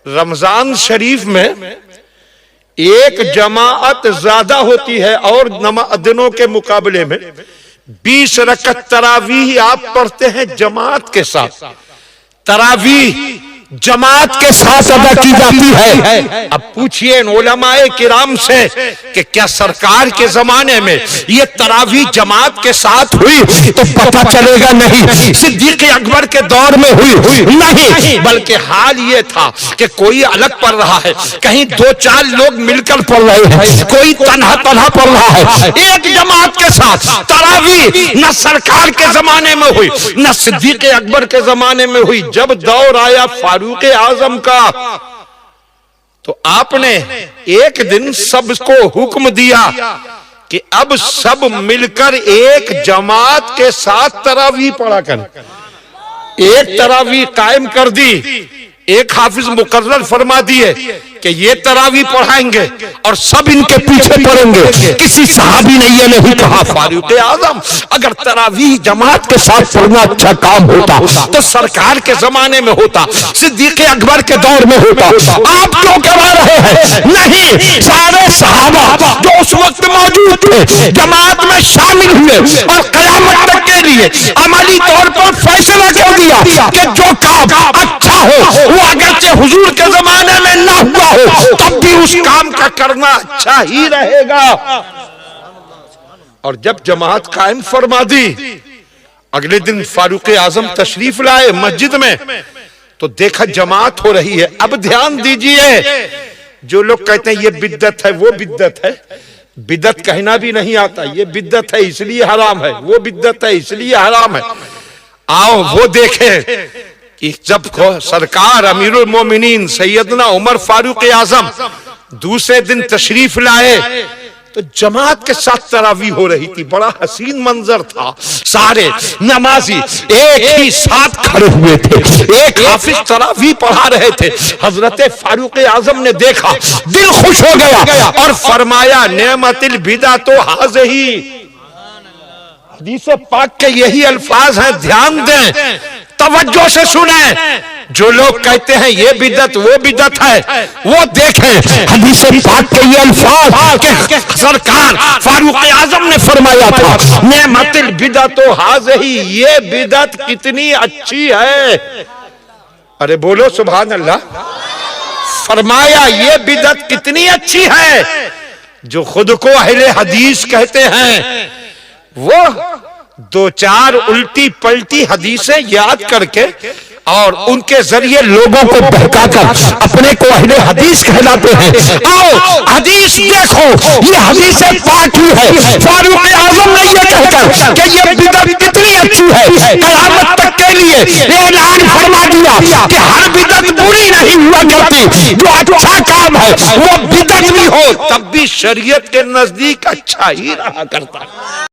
رمضان شریف میں ایک جماعت زیادہ ہوتی ہے اور دنوں کے مقابلے میں 20 رکعت تراویح آپ پڑھتے ہیں جماعت کے ساتھ. تراویح جماعت کے ساتھ ادا کی جاتی ہے. اب پوچھئے علماء کرام سے کہ کیا سرکار کے زمانے میں یہ تراویح جماعت کے ساتھ ہوئی؟ تو پتہ چلے گا نہیں. صدیق اکبر کے دور میں ہوئی نہیں، بلکہ حال یہ تھا کہ کوئی الگ پڑھ رہا ہے، کہیں 2-4 لوگ مل کر پڑھ رہے ہیں، کوئی تنہا پڑھ رہا ہے. ایک جماعت کے ساتھ تراویح نہ سرکار کے زمانے میں ہوئی نہ صدیق اکبر کے زمانے میں ہوئی. جب دور آیا فاروق اعظم کا تو آپ نے ایک دن سب کو حکم دیا کہ اب سب مل کر ایک جماعت کے ساتھ تراویح پڑھا کر. ایک تراویح قائم کر دی. ایک حافظ مقرر فرما دیے کہ یہ تراویح پڑھائیں گے اور سب ان کے پیچھے پڑھیں گے. کسی صحابی نے یہ نہیں کہا فاروق اعظم اگر تراویح جماعت کے ساتھ پڑھنا اچھا کام ہوتا تو سرکار کے زمانے میں ہوتا، صدیق اکبر کے دور میں ہوتا. آپ کیوں کرا رہے ہیں؟ نہیں، سارے صحابہ جو اس وقت موجود تھے جماعت میں شامل ہوئے اور قیامت تک کے لیے عملی طور پر فیصلہ کر دیا کہ جو کام اچھا ہو وہ اگرچہ حضور کے زمانے میں نہ ہوا ہو تب بھی اس کام کا کرنا اچھا ہی رہے گا. اور جب جماعت قائم فرما دی، اگلے دن فاروق اعظم تشریف لائے مسجد میں تو دیکھا جماعت ہو رہی ہے. اب دھیان دیجئے، جو لوگ کہتے ہیں یہ بدعت ہے وہ بدعت ہے، بدعت کہنا بھی نہیں آتا. یہ بدعت ہے اس لیے حرام ہے، وہ بدعت ہے اس لیے حرام ہے. آؤ وہ دیکھیں جب سرکار امیر المومنین سیدنا عمر فاروق اعظم دوسرے دن تشریف لائے تو جماعت کے ساتھ تراویح ہو رہی تھی. بڑا حسین منظر تھا. سارے نمازی ایک ہی ساتھ کھڑے ہوئے تھے، ایک حافظ تراویح پڑھا رہے تھے. حضرت فاروق اعظم نے دیکھا، دل خوش ہو گیا اور فرمایا نعمت البدعۃ ھذہ. حدیث پاک کے یہی الفاظ ہیں، دھیان دیں، توجہ سے سنیں. جو لوگ کہتے ہیں یہ بدعت وہ بدعت ہے، وہ دیکھیں حدیث پاک کے یہ الفاظ کہ سرکار فاروق اعظم نے فرمایا تھا نعمت البدعۃ ھذہ، یہ بدعت کتنی اچھی ہے. ارے بولو سبحان اللہ. فرمایا یہ بدعت کتنی اچھی ہے. جو خود کو اہل حدیث کہتے ہیں وہ 2-4 الٹی پلٹی حدیثیں یاد کر کے اور ان کے ذریعے لوگوں کو بہکا کر اپنے کو اہل حدیث کہلاتے ہیں. آؤ حدیث دیکھو، یہ حدیث پاک ہی ہے. فاروق اعظم نے یہ کہہ کر کہ یہ بدعت کتنی اچھی ہے قیامت تک کے لیے اعلان فرما دیا کہ ہر بدعت بری نہیں ہوا کرتی. جو اچھا کام ہے وہ بدعت بھی ہو تب بھی شریعت کے نزدیک اچھا ہی رہا کرتا ہے.